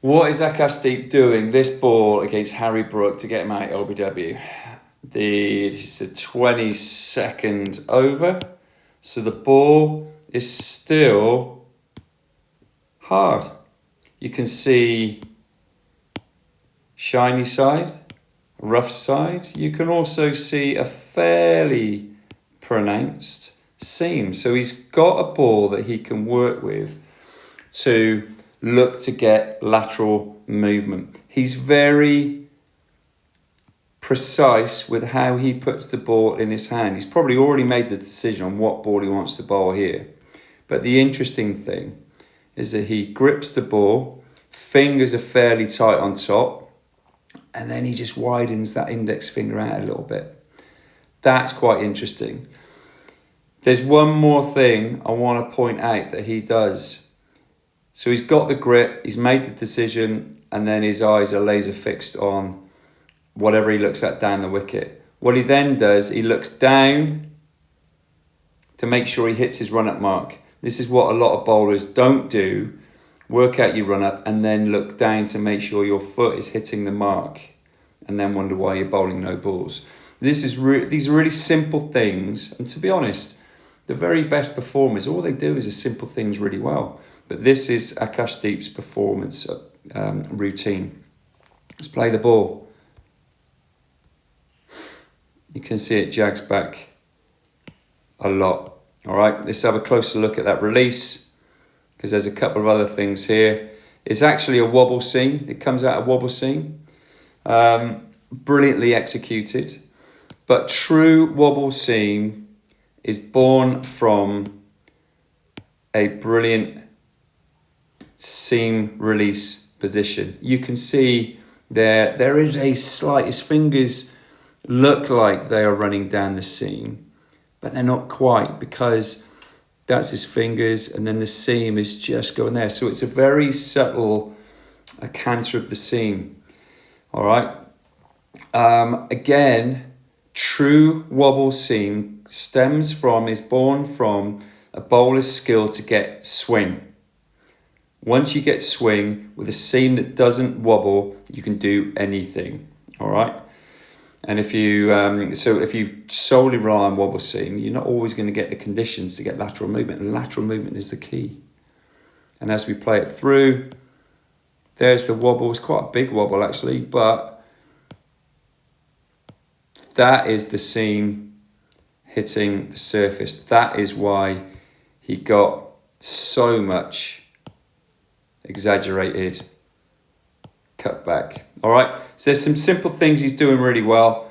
What is Akash Deep doing this ball against Harry Brook to get him out LBW? This is a 22nd over, so the ball is still hard. You can see shiny side, rough side. You can also see a fairly pronounced seam. So he's got a ball that he can work with to look to get lateral movement. He's very precise with how he puts the ball in his hand. He's probably already made the decision on what ball he wants to bowl here. But the interesting thing is that he grips the ball, fingers are fairly tight on top, and then he just widens that index finger out a little bit. That's quite interesting. There's one more thing I want to point out that he does. So he's got the grip, he's made the decision, and then his eyes are laser fixed on whatever he looks at down the wicket. What he then does, he looks down to make sure he hits his run-up mark. This is what a lot of bowlers don't do. Work out your run-up and then look down to make sure your foot is hitting the mark and then wonder why you're bowling no balls. These are really simple things, and to be honest, the very best performers, all they do is the simple things really well. But this is Akash Deep's performance routine. Let's play the ball. You can see it jags back a lot. All right, let's have a closer look at that release, because there's a couple of other things here. It's actually a wobble seam. It comes out of wobble seam. Brilliantly executed. But true wobble seam is born from a brilliant seam release position. You can see there is a slight, his fingers look like they are running down the seam, but they're not quite, because that's his fingers and then the seam is just going there. So it's a very subtle canter of the seam. All right. Again, true wobble seam is born from a bowler's skill to get swing. Once you get swing with a seam that doesn't wobble, you can do anything. All right. And if you solely rely on wobble seam, you're not always going to get the conditions to get lateral movement. And lateral movement is the key. And as we play it through, there's the wobble. It's quite a big wobble actually, but that is the seam hitting the surface. That is why he got so much exaggerated cutback. All right, so there's some simple things he's doing really well.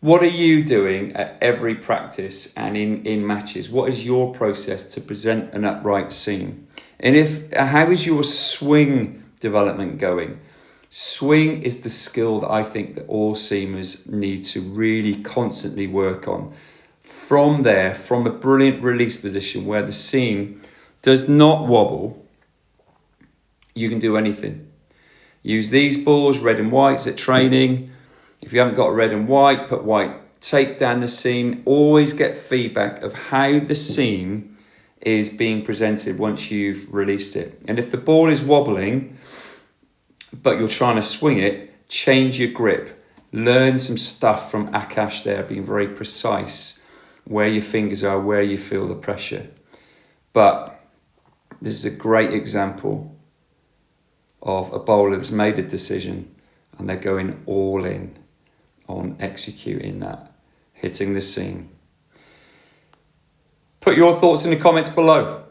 What are you doing at every practice and in matches? What is your process to present an upright seam? And how is your swing development going? Swing is the skill that I think that all seamers need to really constantly work on. From there, from a brilliant release position where the seam does not wobble, you can do anything. Use these balls, red and whites at training. If you haven't got red and white, put white tape down the seam. Always get feedback of how the seam is being presented once you've released it. And if the ball is wobbling, but you're trying to swing it, change your grip. Learn some stuff from Akash there, being very precise where your fingers are, where you feel the pressure. But this is a great example of a bowler that's made a decision and they're going all in on executing that, hitting the seam. Put your thoughts in the comments below.